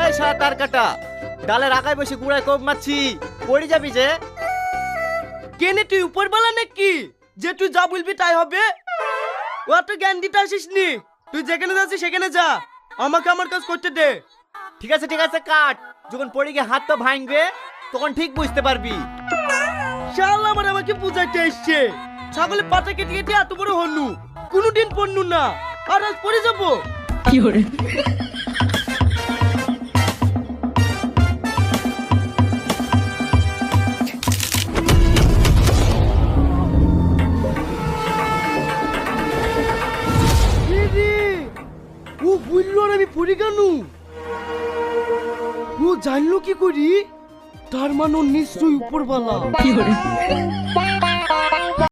এই সারা তার কাটা ডালের আগায় বসে গুড়ায় কোপ মারছি, পড়ে যাবি যে। কেনে তুই উপর বলা নাকি যে তুই যা বলবি তাই হবে? অত জ্ঞান দিতে আসিস নি, তুই যেখানে যাচ্ছিস সেখানে যা, আমাকে আমার কাজ করতে দে। ঠিক আছে কাট, যখন পড়ে গিয়ে হাত তো ভাঙবে তখন ঠিক বুঝতে পারবি। শালা আবার আমাকে বুঝাইতে এসছে, ছাগলের পাটা কেটে কেটে এত বড় হনু, কোনোদিন পড়নু না, আর আজ পড়ে যাবো। ও বললো আর আমি পড়ে কেন? ও জানলো কি করি? তার মানে ও নিশ্চয়ই উপরওয়ালা।